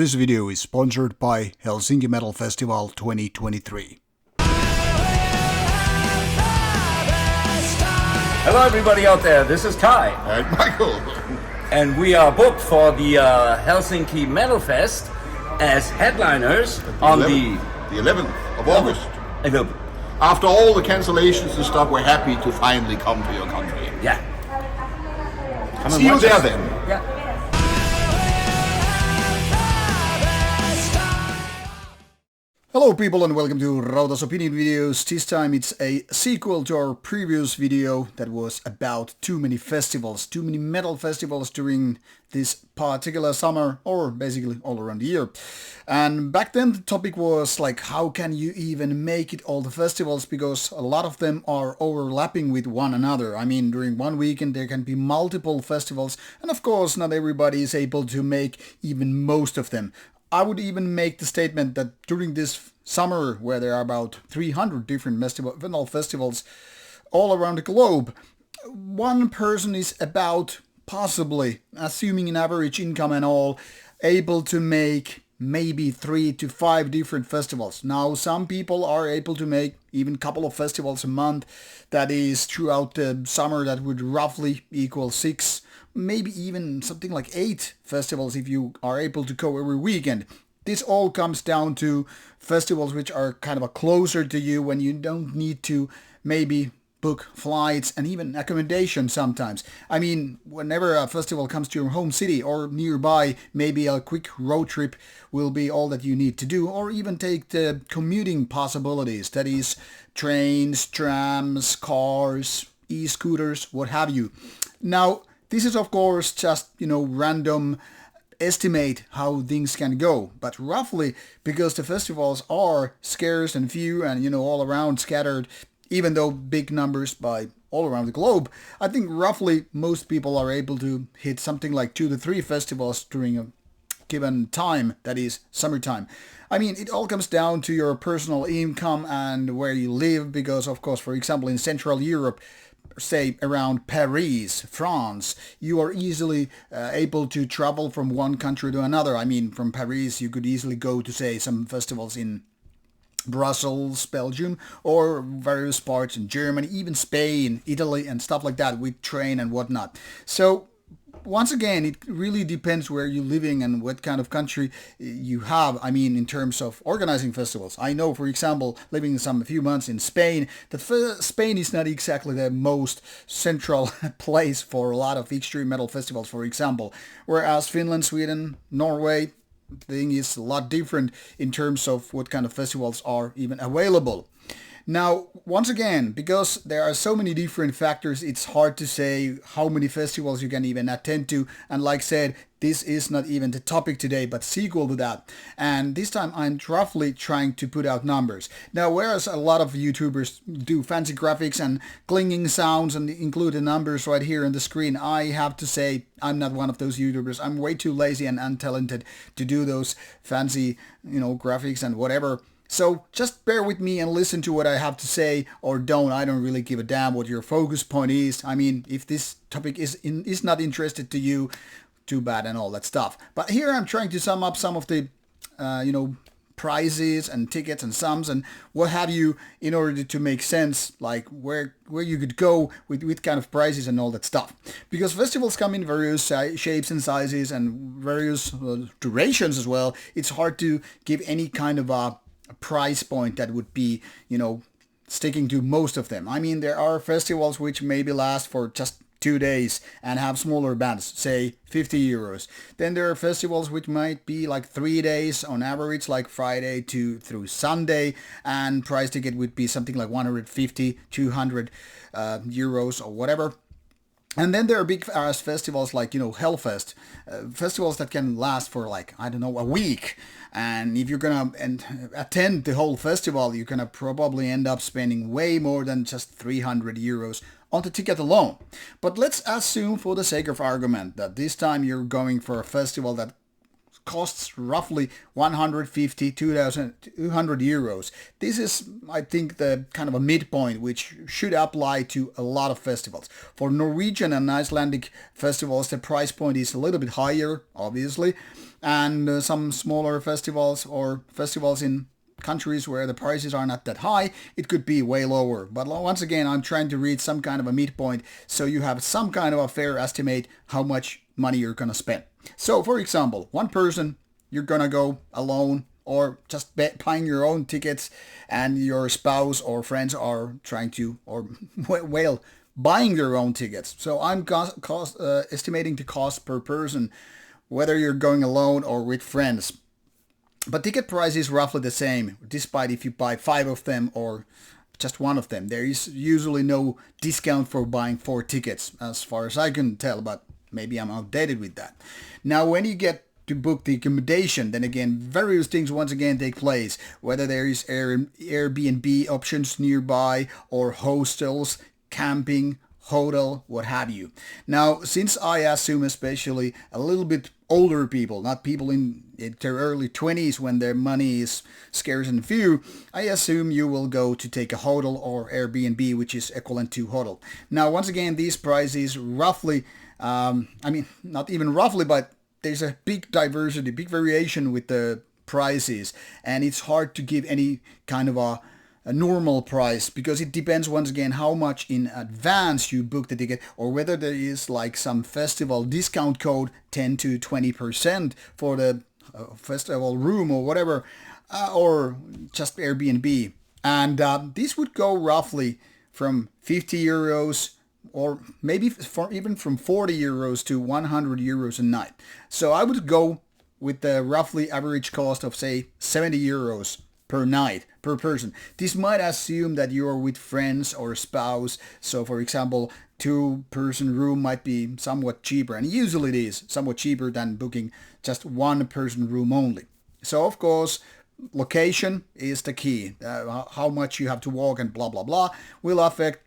This video is sponsored by Helsinki Metal Festival 2023. Hello everybody out there, this is Kai. And Michael. And we are booked for the Helsinki Metal Fest as headliners on the 11th of August. 11th. After all the cancellations and stuff, we're happy to finally come to your country. Yeah. Come See you watch there us. then. Yeah. Hello people and welcome to Rauta's Opinion Videos. This time it's a sequel to our previous video that was about too many metal festivals during this particular summer, or basically all around the year. And back then the topic was like, how can you even make it all the festivals, because a lot of them are overlapping with one another. I mean, during one weekend there can be multiple festivals, and of course not everybody is able to make even most of them. I would even make the statement that during this summer, where there are about 300 different metal festivals all around the globe, one person is about, possibly, assuming an average income and all, able to make maybe 3 to 5 different festivals. Now, some people are able to make even a couple of festivals a month. That is, throughout the summer, that would roughly equal 6, maybe even something like 8 festivals if you are able to go every weekend. This all comes down to festivals which are kind of closer to you, when you don't need to maybe book flights and even accommodation sometimes. I mean, whenever a festival comes to your home city or nearby, maybe a quick road trip will be all that you need to do, or even take the commuting possibilities, that is trains, trams, cars, e-scooters, what have you. Now, this is of course just, random estimate how things can go, but roughly, because the festivals are scarce and few and all around scattered, even though big numbers by all around the globe, I think roughly most people are able to hit something like 2 to 3 festivals during a given time, that is summertime. I mean, it all comes down to your personal income and where you live, because of course, for example, in Central Europe, say around Paris, France, you are easily able to travel from one country to another. I mean, from Paris you could easily go to, say, some festivals in Brussels, Belgium, or various parts in Germany, even Spain, Italy, and stuff like that, with train and whatnot. So once again, it really depends where you're living and what kind of country you have. I mean, in terms of organizing festivals. I know, for example, living a few months in Spain, that Spain is not exactly the most central place for a lot of extreme metal festivals, for example. Whereas Finland, Sweden, Norway, thing is a lot different in terms of what kind of festivals are even available. Now, once again, because there are so many different factors, it's hard to say how many festivals you can even attend to. And like I said, this is not even the topic today, but sequel to that. And this time I'm roughly trying to put out numbers. Now, whereas a lot of YouTubers do fancy graphics and clinging sounds and include the numbers right here on the screen, I have to say I'm not one of those YouTubers. I'm way too lazy and untalented to do those fancy, graphics and whatever. So just bear with me and listen to what I have to say, or don't. I don't really give a damn what your focus point is. I mean, if this topic is not interested to you, too bad and all that stuff. But here I'm trying to sum up some of the, prices and tickets and sums and what have you, in order to make sense, like where you could go with kind of prices and all that stuff. Because festivals come in various shapes and sizes and various durations as well. It's hard to give any kind of a price point that would be, sticking to most of them. I mean, there are festivals which maybe last for just 2 days and have smaller bands, say 50 euros. Then there are festivals which might be like 3 days on average, like Friday through Sunday, and price ticket would be something like 150, 200 euros or whatever. And then there are big ass festivals like, Hellfest, festivals that can last for like, a week. And if you're going to attend the whole festival, you're going to probably end up spending way more than just 300 euros on the ticket alone. But let's assume, for the sake of argument, that this time you're going for a festival that costs roughly 150 200 euros. This is, I think, the kind of a midpoint which should apply to a lot of festivals. For Norwegian and Icelandic festivals, the price point is a little bit higher, obviously, and some smaller festivals or festivals in countries where the prices are not that high, it could be way lower. But once again, I'm trying to reach some kind of a midpoint so you have some kind of a fair estimate how much money you're gonna spend. So for example, one person, you're gonna go alone or just buying your own tickets, and your spouse or friends are trying to, or well, buying their own tickets. So I'm estimating the cost per person, whether you're going alone or with friends. But ticket price is roughly the same, despite if you buy 5 of them or just one of them. There is usually no discount for buying 4 tickets, as far as I can tell, but maybe I'm outdated with that. Now, when you get to book the accommodation, then again, various things once again take place, whether there is Airbnb options nearby or hostels, camping, hotel, what have you. Now, since I assume especially a little bit older people, not people in their early 20s when their money is scarce and few, I assume you will go to take a hotel or Airbnb, which is equivalent to hotel. Now, once again, these prices roughly, not even roughly, but there's a big diversity, big variation with the prices, and it's hard to give any kind of a normal price, because it depends once again how much in advance you book the ticket, or whether there is like some festival discount code 10 to 20% for the festival room or whatever, or just Airbnb. And this would go roughly from 50 euros or maybe even from 40 euros to 100 euros a night. So I would go with the roughly average cost of, say, 70 euros per night, per person. This might assume that you are with friends or a spouse. So for example, 2-person room might be somewhat cheaper, and usually it is somewhat cheaper than booking just 1-person room only. So of course, location is the key. How much you have to walk and blah blah blah will affect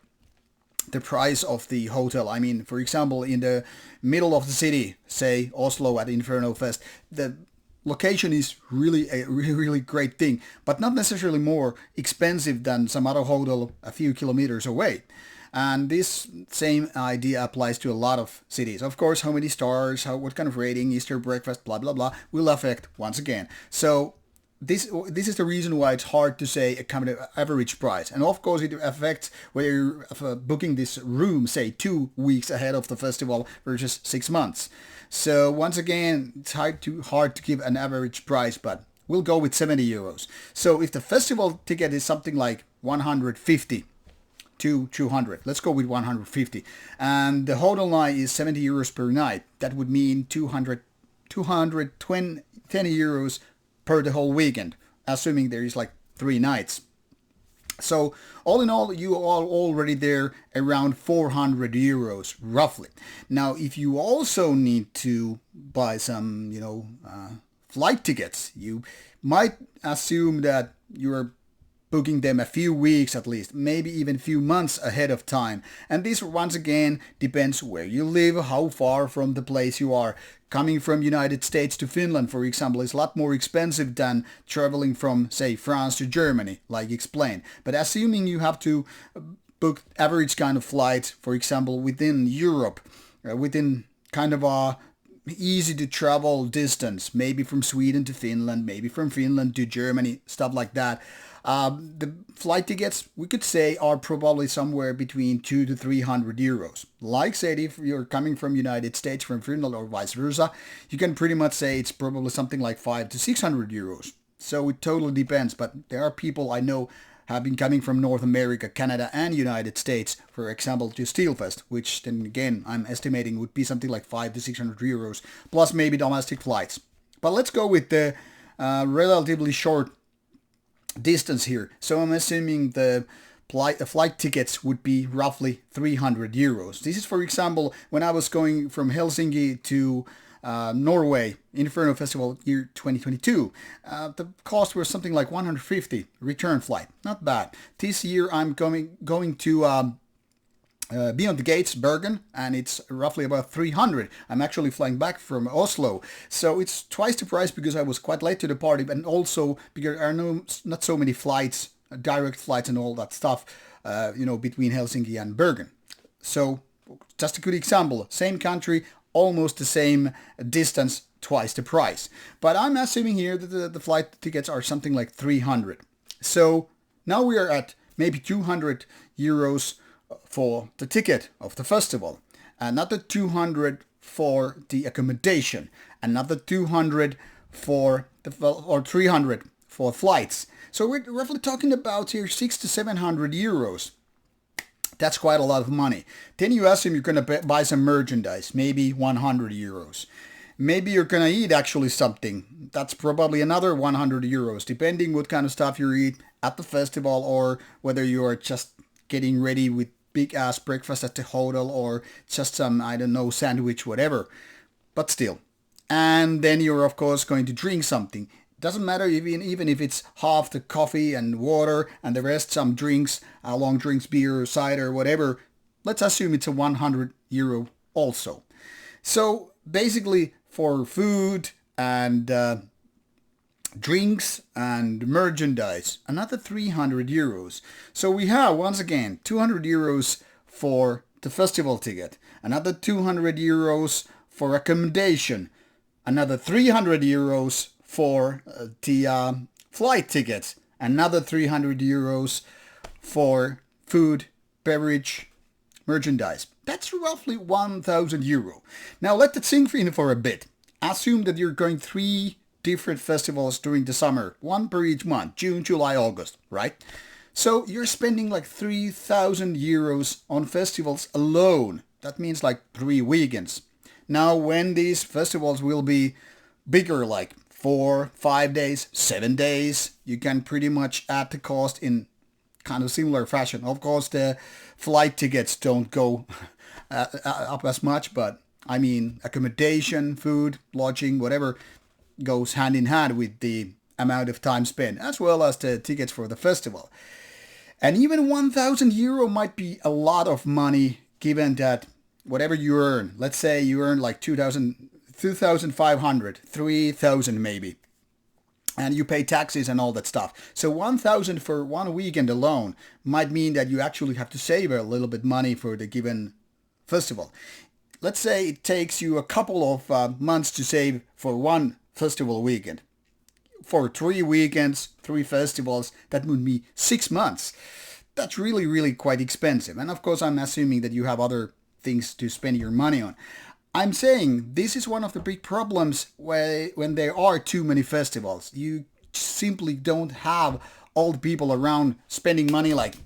the price of the hotel. I mean, for example, in the middle of the city, say Oslo at Inferno Fest, the location is really a really great thing, but not necessarily more expensive than some other hotel a few kilometers away. And this same idea applies to a lot of cities. Of course, how many stars, what kind of rating, Easter breakfast, blah blah blah, will affect once again. So this is the reason why it's hard to say a kind of average price. And of course, it affects whether you're booking this room, say, 2 weeks ahead of the festival versus 6 months. So once again, it's hard to give an average price, but we'll go with 70 euros. So if the festival ticket is something like 150 to 200, let's go with 150, and the hotel night is 70 euros per night, that would mean 210 euros per the whole weekend, assuming there is like 3 nights. So all in all, you are already there around 400 euros roughly. Now, if you also need to buy some, flight tickets, you might assume that you're booking them a few weeks at least, maybe even a few months ahead of time. And this once again depends where you live, how far from the place you are. Coming from United States to Finland, for example, is a lot more expensive than traveling from, say, France to Germany, like explained. But assuming you have to book average kind of flights, for example, within Europe, within kind of a easy to travel distance, maybe from Sweden to Finland, maybe from Finland to Germany, stuff like that. The flight tickets, we could say, are probably somewhere between 200 to 300 euros. Like, say, if you're coming from United States, from Finland, or vice versa, you can pretty much say it's probably something like 500 to 600 euros. So it totally depends, but there are people I know have been coming from North America, Canada, and United States, for example, to Steelfest, which then again I'm estimating would be something like 500 to 600 euros, plus maybe domestic flights. But let's go with the relatively short distance here. So I'm assuming the flight tickets would be roughly 300 euros. This is, for example, when I was going from Helsinki to Norway, Inferno Festival year 2022. The cost was something like 150 return flight. Not bad. This year I'm going to Beyond the Gates, Bergen, and it's roughly about 300. I'm actually flying back from Oslo, so it's twice the price because I was quite late to the party, and also because there are not so many flights, direct flights and all that stuff, between Helsinki and Bergen. So just a good example, same country, almost the same distance, twice the price. But I'm assuming here that the flight tickets are something like 300. So now we are at maybe 200 euros for the ticket of the festival, another 200 for the accommodation, another 200 for or 300 for flights. So we're roughly talking about here 600 to 700 euros. That's quite a lot of money. Then you assume you're going to buy some merchandise, maybe 100 euros. Maybe you're going to eat actually something. That's probably another 100 euros, depending what kind of stuff you eat at the festival or whether you are just getting ready with big ass breakfast at the hotel or just some, I don't know, sandwich, whatever. But still. And then you're of course going to drink something. Doesn't matter even if it's half the coffee and water and the rest some drinks, long drinks, beer, cider, whatever. Let's assume it's a 100 euro also. So basically for food and drinks and merchandise, another 300 euros. So we have, once again, 200 euros for the festival ticket, another 200 euros for accommodation, another 300 euros for the flight tickets, another 300 euros for food, beverage, merchandise. That's roughly 1,000 euro. Now let that sink in for a bit. Assume that you're going 3 different festivals during the summer, one per each month, June, July, August, right? So you're spending like 3,000 euros on festivals alone. That means like 3 weekends. Now when these festivals will be bigger, like 4, 5 days, 7 days, you can pretty much add the cost in kind of similar fashion. Of course, the flight tickets don't go up as much, but I mean, accommodation, food, lodging, whatever goes hand in hand with the amount of time spent, as well as the tickets for the festival. And even 1,000 euro might be a lot of money given that whatever you earn, let's say you earn like 2,500, 3,000 maybe, and you pay taxes and all that stuff. So 1,000 for one weekend alone might mean that you actually have to save a little bit money for the given festival. Let's say it takes you a couple of months to save for one festival weekend. For 3 weekends, 3 festivals, that would be 6 months. That's really, really quite expensive. And of course, I'm assuming that you have other things to spend your money on. I'm saying this is one of the big problems when there are too many festivals. You simply don't have all the people around spending money like,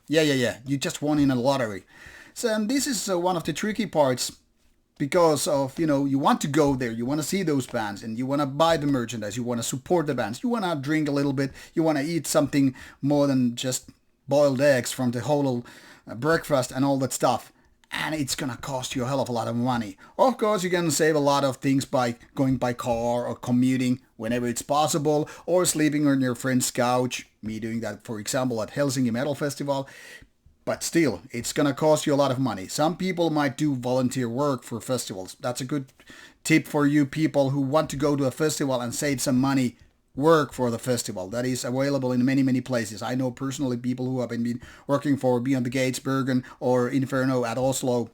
you just won in a lottery. So and this is one of the tricky parts because of, you want to go there, you want to see those bands and you want to buy the merchandise, you want to support the bands, you want to drink a little bit, you want to eat something more than just boiled eggs from the whole breakfast and all that stuff. And it's going to cost you a hell of a lot of money. Of course, you can save a lot of things by going by car or commuting whenever it's possible or sleeping on your friend's couch. Me doing that, for example, at Helsinki Metal Festival. But still, it's going to cost you a lot of money. Some people might do volunteer work for festivals. That's a good tip for you people who want to go to a festival and save some money. Work for the festival. That is available in many, many places. I know personally people who have been working for Beyond the Gates, Bergen, or Inferno at Oslo,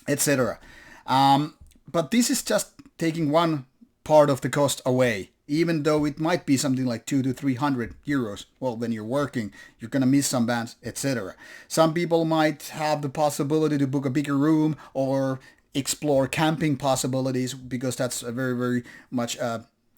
etc. But this is just taking one part of the cost away. Even though it might be something like 200 to 300 euros. Well, when you're working, you're going to miss some bands, etc. Some people might have the possibility to book a bigger room or explore camping possibilities because that's a very, very much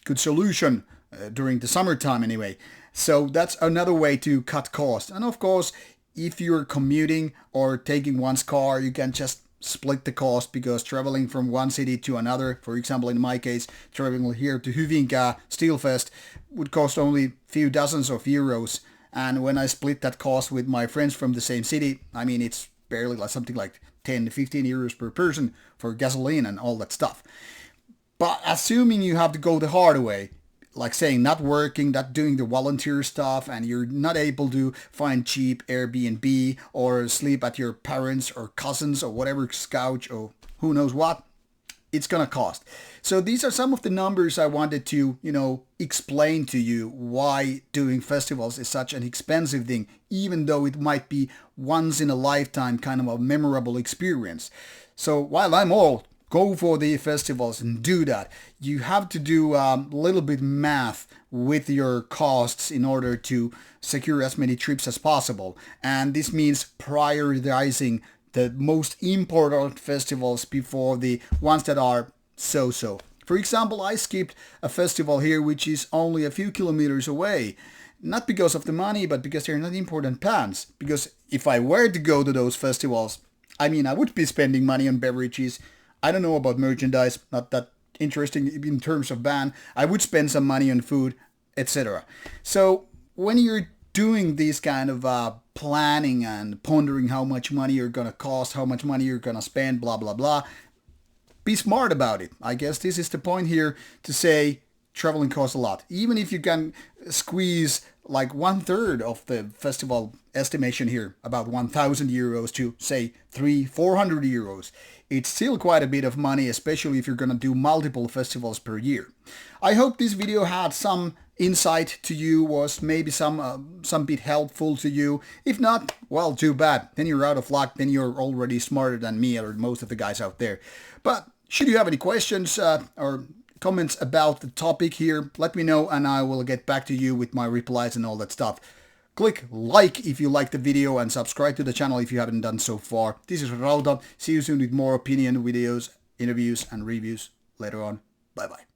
good solution during the summertime anyway. So that's another way to cut costs. And of course, if you're commuting or taking one's car, you can just split the cost because traveling from one city to another, for example, in my case, traveling here to Hyvinkää Steelfest would cost only a few dozens of euros. And when I split that cost with my friends from the same city, I mean, it's barely like something like 10 to 15 euros per person for gasoline and all that stuff. But assuming you have to go the hard way, like saying not working, not doing the volunteer stuff, and you're not able to find cheap Airbnb or sleep at your parents or cousins or whatever couch or who knows what, it's gonna cost. So these are some of the numbers I wanted to, explain to you why doing festivals is such an expensive thing, even though it might be once in a lifetime kind of a memorable experience. So while I'm all go for the festivals and do that, you have to do a little bit math with your costs in order to secure as many trips as possible. And this means prioritizing the most important festivals before the ones that are so-so. For example, I skipped a festival here which is only a few kilometers away. Not because of the money, but because they're not important plans. Because if I were to go to those festivals, I would be spending money on beverages. I don't know about merchandise, not that interesting in terms of band. I would spend some money on food, etc. So when you're doing this kind of planning and pondering how much money you're gonna cost, how much money you're gonna spend, blah blah blah, be smart about it. I guess this is the point here, to say traveling costs a lot. Even if you can squeeze like 1/3 of the festival estimation here, about 1,000 euros to say 300-400 euros, it's still quite a bit of money, especially if you're gonna do multiple festivals per year. I hope this video had some insight to you, was maybe some bit helpful to you. If not, well, too bad. Then you're out of luck. Then you're already smarter than me or most of the guys out there. But should you have any questions or comments about the topic here, let me know and I will get back to you with my replies and all that stuff. Click like if you like the video and subscribe to the channel if you haven't done so far. This is Rauta. See you soon with more opinion videos, interviews and reviews later on. Bye bye.